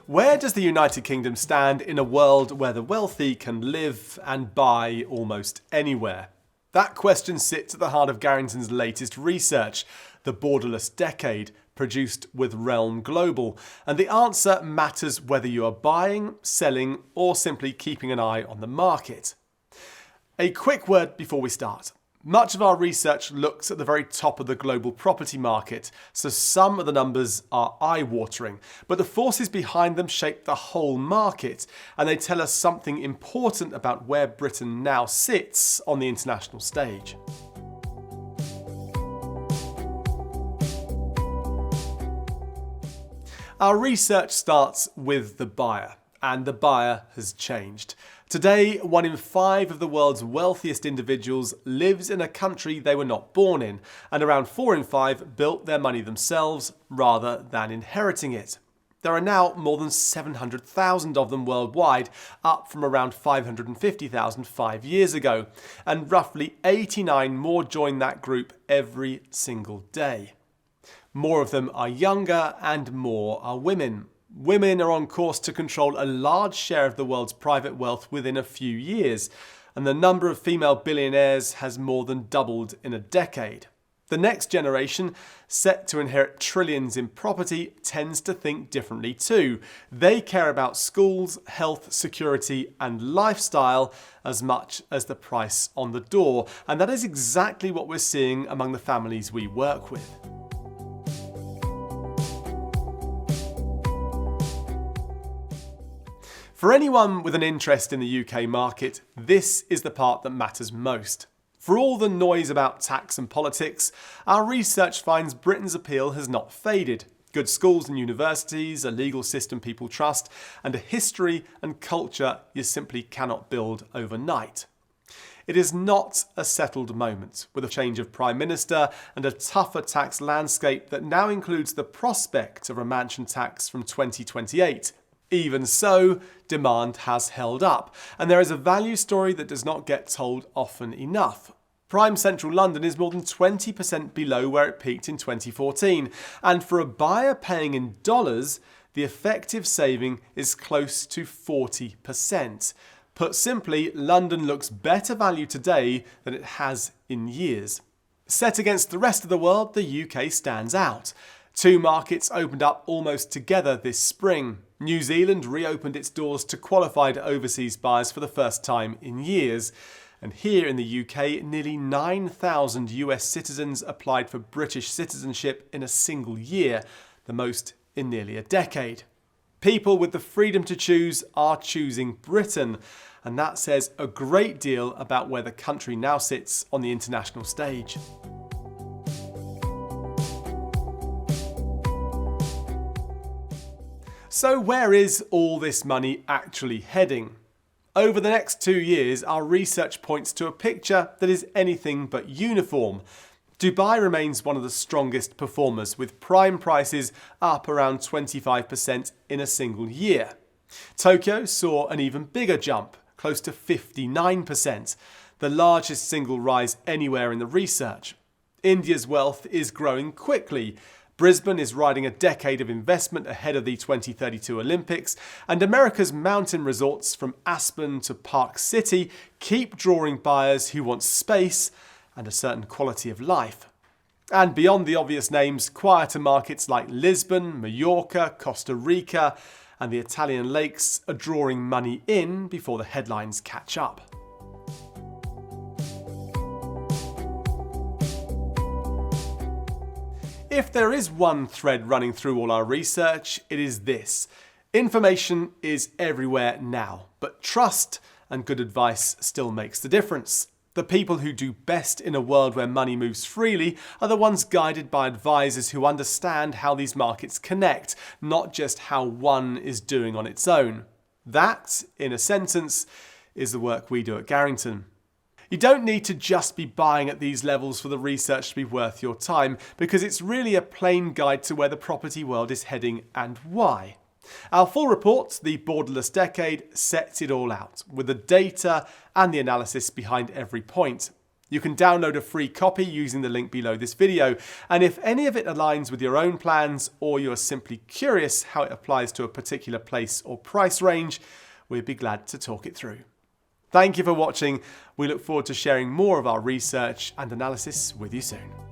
Where does the United Kingdom stand in a world where the wealthy can live and buy almost anywhere? That question sits at the heart of Garrington's latest research, the Borderless Decade, produced with Realm Global. And the answer matters whether you are buying, selling, or simply keeping an eye on the market. A quick word before we start. Much of our research looks at the very top of the global property market, so some of the numbers are eye-watering, but the forces behind them shape the whole market, and they tell us something important about where Britain now sits on the international stage. Our research starts with the buyer, and the buyer has changed. Today, 1 in 5 of the world's wealthiest individuals lives in a country they were not born in, and around 4 in 5 built their money themselves rather than inheriting it. There are now more than 700,000 of them worldwide, up from around 550,000 5 years ago, and roughly 89 more join that group every single day. More of them are younger and more are women. Women are on course to control a large share of the world's private wealth within a few years, and the number of female billionaires has more than doubled in a decade. The next generation, set to inherit trillions in property, tends to think differently too. They care about schools, health, security, and lifestyle as much as the price on the door, and that is exactly what we're seeing among the families we work with. For anyone with an interest in the UK market, this is the part that matters most. For all the noise about tax and politics, our research finds Britain's appeal has not faded. Good schools and universities, a legal system people trust, and a history and culture you simply cannot build overnight. It is not a settled moment, with a change of Prime Minister and a tougher tax landscape that now includes the prospect of a mansion tax from 2028. Even so, demand has held up, and there is a value story that does not get told often enough. Prime central London is more than 20% below where it peaked in 2014, and for a buyer paying in dollars, the effective saving is close to 40%. Put simply, London looks better value today than it has in years. Set against the rest of the world, the UK stands out. 2 markets opened up almost together this spring. New Zealand reopened its doors to qualified overseas buyers for the first time in years. And here in the UK, nearly 9,000 US citizens applied for British citizenship in a single year, the most in nearly a decade. People with the freedom to choose are choosing Britain, and that says a great deal about where the country now sits on the international stage. So where is all this money actually heading? Over the next 2 years, our research points to a picture that is anything but uniform. Dubai remains one of the strongest performers, with prime prices up around 25% in a single year. Tokyo saw an even bigger jump, close to 59%, the largest single rise anywhere in the research. India's wealth is growing quickly. Brisbane is riding a decade of investment ahead of the 2032 Olympics, and America's mountain resorts from Aspen to Park City keep drawing buyers who want space and a certain quality of life. And beyond the obvious names, quieter markets like Lisbon, Mallorca, Costa Rica, and the Italian lakes are drawing money in before the headlines catch up. If there is one thread running through all our research, it is this. Information is everywhere now, but trust and good advice still makes the difference. The people who do best in a world where money moves freely are the ones guided by advisors who understand how these markets connect, not just how one is doing on its own. That, in a sentence, is the work we do at Garrington. You don't need to just be buying at these levels for the research to be worth your time, because it's really a plain guide to where the property world is heading and why. Our full report, the Borderless Decade, sets it all out, with the data and the analysis behind every point. You can download a free copy using the link below this video, and if any of it aligns with your own plans or you're simply curious how it applies to a particular place or price range, we'd be glad to talk it through. Thank you for watching. We look forward to sharing more of our research and analysis with you soon.